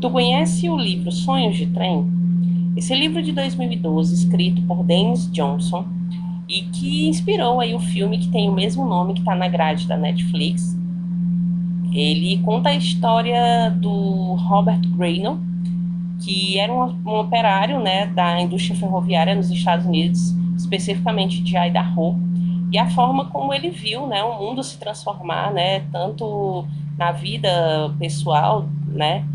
Tu conhece o livro Sonhos de Trem? Esse livro de 2012, escrito por Dennis Johnson, e que inspirou aí o filme que tem o mesmo nome que está na grade da Netflix. Ele conta a história do Robert Greene, que era um operário, né, da indústria ferroviária nos Estados Unidos, especificamente de Idaho, e a forma como ele viu, né, o mundo se transformar, né, tanto na vida pessoal, né,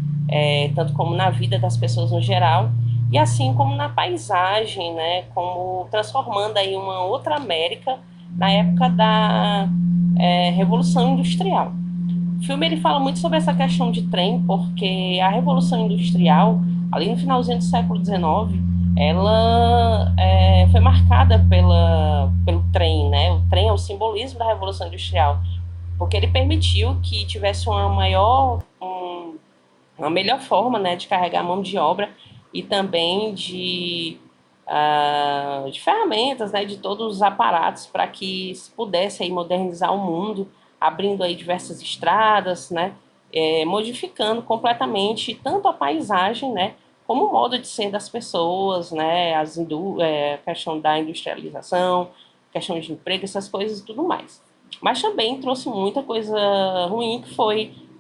tanto como na vida das pessoas no geral, e assim como na paisagem, né, como transformando aí uma outra América na época da Revolução Industrial. O filme ele fala muito sobre essa questão de trem, porque a Revolução Industrial, ali no finalzinho do século XIX, ela foi marcada pelo trem, né? O trem é o simbolismo da Revolução Industrial, porque ele permitiu que tivesse uma melhor forma, né, de carregar a mão de obra e também de ferramentas, né, de todos os aparatos para que se pudesse aí modernizar o mundo, abrindo aí diversas estradas, né, modificando completamente tanto a paisagem, né, como o modo de ser das pessoas, né, a questão da industrialização, questão de emprego, essas coisas e tudo mais. Mas também trouxe muita coisa ruim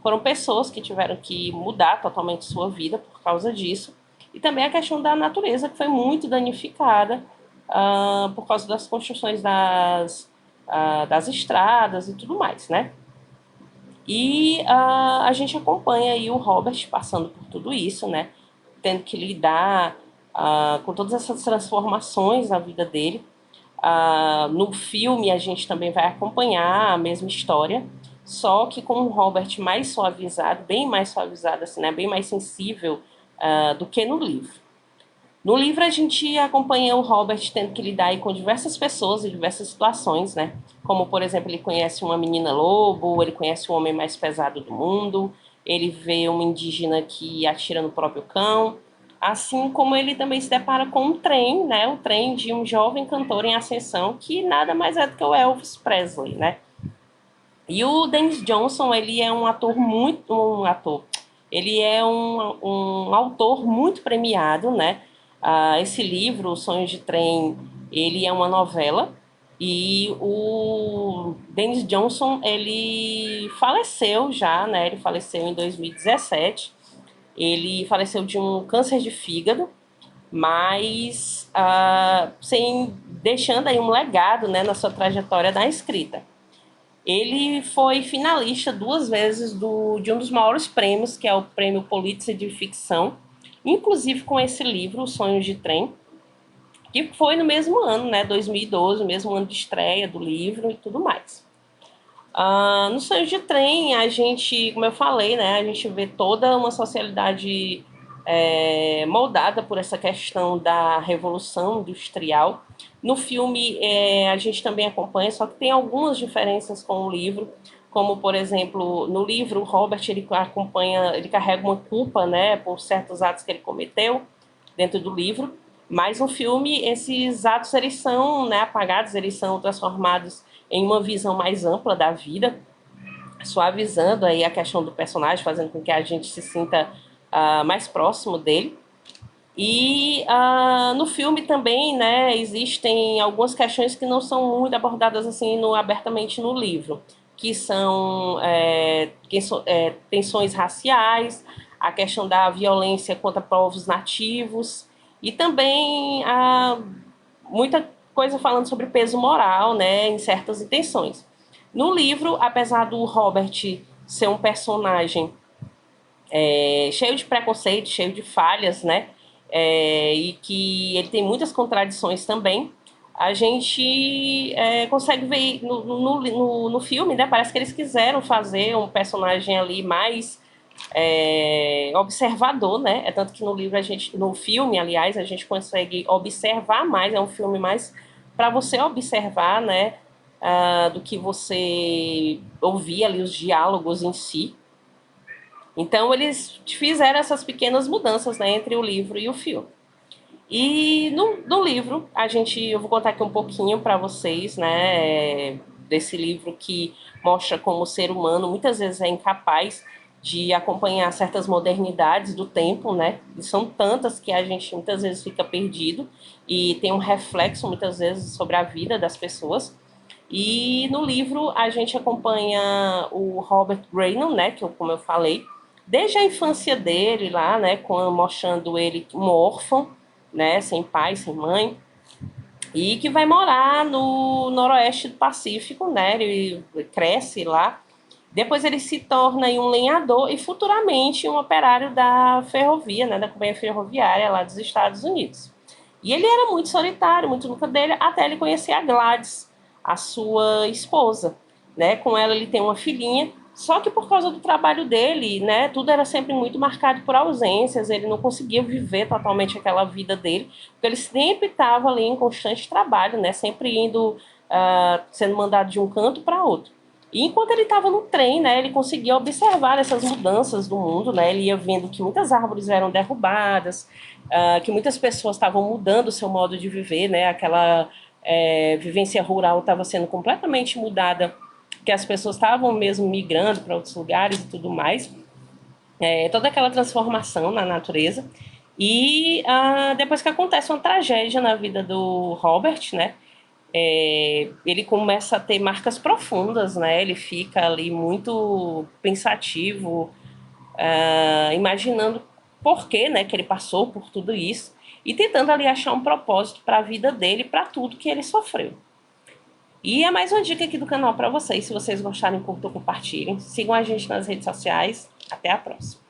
foram pessoas que tiveram que mudar totalmente sua vida por causa disso. E também a questão da natureza, que foi muito danificada por causa das construções das estradas e tudo mais, né? E a gente acompanha aí o Robert passando por tudo isso, né? Tendo que lidar com todas essas transformações na vida dele. No filme a gente também vai acompanhar a mesma história, só que com o Robert mais suavizado, bem mais suavizado, assim, né? Bem mais sensível do que no livro. No livro a gente acompanha o Robert tendo que lidar aí com diversas pessoas e diversas situações, né? Como, por exemplo, ele conhece uma menina lobo, ele conhece o homem mais pesado do mundo, ele vê uma indígena que atira no próprio cão, assim como ele também se depara com um trem, né? O trem de um jovem cantor em ascensão, que nada mais é do que o Elvis Presley, né? E o Dennis Johnson, ele é ele é um autor muito premiado, né? Esse livro, Sonhos de Trem, ele é uma novela e o Dennis Johnson, ele faleceu já, né? Ele faleceu em 2017. Ele faleceu de um câncer de fígado, mas sem deixando aí um legado, né, na sua trajetória da escrita. Ele foi finalista duas vezes de um dos maiores prêmios, que é o Prêmio Pulitzer de Ficção, inclusive com esse livro, Sonhos de Trem, que foi no mesmo ano, né, 2012, o mesmo ano de estreia do livro e tudo mais. No Sonhos de Trem, a gente, como eu falei, né, a gente vê toda uma sociedade moldada por essa questão da revolução industrial. No filme, a gente também acompanha, só que tem algumas diferenças com o livro, como, por exemplo, no livro, o Robert ele carrega uma culpa, né, por certos atos que ele cometeu dentro do livro, mas no filme esses atos eles são, né, apagados, eles são transformados em uma visão mais ampla da vida, suavizando aí a questão do personagem, fazendo com que a gente se sinta mais próximo dele. E no filme também, né, existem algumas questões que não são muito abordadas assim abertamente no livro, que são tensões raciais, a questão da violência contra povos nativos e também muita coisa falando sobre peso moral, né, em certas intenções. No livro, apesar do Robert ser um personagem cheio de preconceito, cheio de falhas, né, e que ele tem muitas contradições também, a gente consegue ver no filme, né, parece que eles quiseram fazer um personagem ali mais observador, né? É tanto que no filme, aliás, a gente consegue observar mais, é um filme mais para você observar, né? Do que você ouvir ali os diálogos em si. Então eles fizeram essas pequenas mudanças, né, entre o livro e o filme. E no livro, eu vou contar aqui um pouquinho para vocês, né, desse livro que mostra como o ser humano muitas vezes é incapaz de acompanhar certas modernidades do tempo, né? E são tantas que a gente muitas vezes fica perdido e tem um reflexo muitas vezes sobre a vida das pessoas. E no livro a gente acompanha o Robert Graynon, né, que como eu falei, desde a infância dele lá, né, mostrando ele um órfão, né, sem pai, sem mãe, e que vai morar no noroeste do Pacífico, né, ele cresce lá. Depois ele se torna um lenhador e futuramente um operário da ferrovia, né, da companhia ferroviária lá dos Estados Unidos. E ele era muito solitário, muito nunca dele, até ele conhecer a Gladys, a sua esposa, né? Com ela ele tem uma filhinha, só que por causa do trabalho dele, né, tudo era sempre muito marcado por ausências, ele não conseguia viver totalmente aquela vida dele, porque ele sempre estava ali em constante trabalho, né, sempre indo, sendo mandado de um canto para outro. E enquanto ele estava no trem, né, ele conseguia observar essas mudanças do mundo, né, ele ia vendo que muitas árvores eram derrubadas, que muitas pessoas estavam mudando o seu modo de viver, né, aquela vivência rural estava sendo completamente mudada, que as pessoas estavam mesmo migrando para outros lugares e tudo mais, toda aquela transformação na natureza. E depois que acontece uma tragédia na vida do Robert, né, ele começa a ter marcas profundas, né? Ele fica ali muito pensativo, imaginando por que, né, que ele passou por tudo isso e tentando ali achar um propósito para a vida dele, para tudo que ele sofreu. E é mais uma dica aqui do canal para vocês. Se vocês gostarem, curtam, compartilhem. Sigam a gente nas redes sociais. Até a próxima.